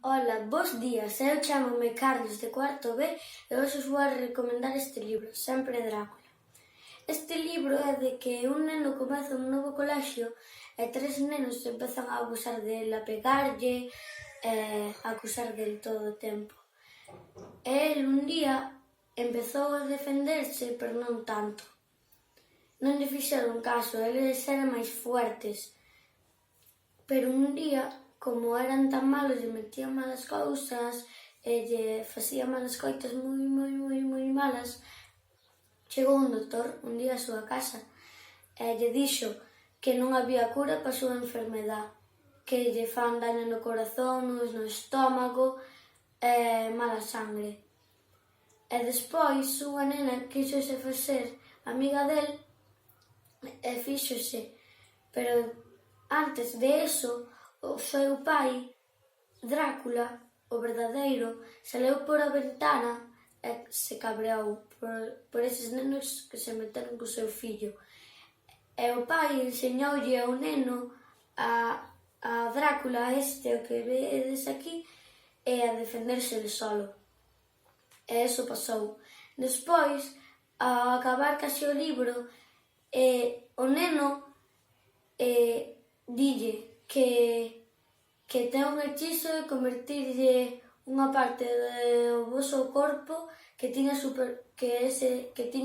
Ola, bos días, eu chamome Carlos de cuarto B e hoxe vos vou recomendar este libro, Sempre Drácula. Este libro é de que un neno comeza un novo colexio e tres nenos empezan a abusar del, a pegarlle, a acusar del todo o tempo. E el un día empezou a defenderse, pero non tanto. Non lle fixeron caso, eles eran máis fuertes. Pero un día, como eran tan malos e metían malas cousas e lle facían malas coitas moi malas, chegou un doutor un día á súa casa e lle dixo que non había cura para a súa enfermedad, que lle fan daño no corazón, no estómago e mala sangre. E despois unha nena quixose facer amiga del e fíxose, pero antes de eso, o seu pai, Drácula, o verdadeiro, saleu por a ventana e se cabreou por eses nenos que se meteron co seu fillo. E o pai enseñoulle ao neno a Drácula este, o que vedes aquí, e a defenderse el solo. E eso pasou. Despois, ao acabar case o libro, o neno dille que ten un hechizo de convertirlle unha parte do voso corpo que tiña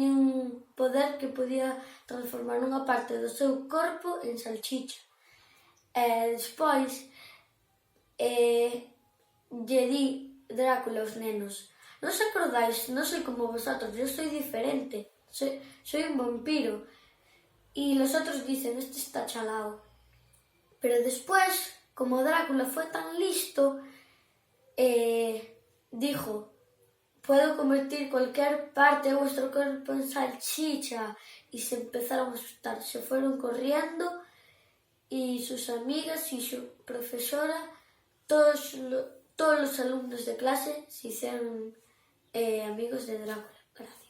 un poder que podía transformar unha parte do seu corpo en salchicha. E despois lle di Drácula aos nenos: non se acordais, non soy como vosotros, yo soy diferente, soy un vampiro. Y los otros dicen, este está chalao. Pero después, como Drácula fue tan listo, dijo: puedo convertir cualquier parte de vuestro cuerpo en salchicha. Y se empezaron a asustar, se fueron corriendo y sus amigas y su profesora, todos los alumnos de clase se hicieron amigos de Drácula. Gracias.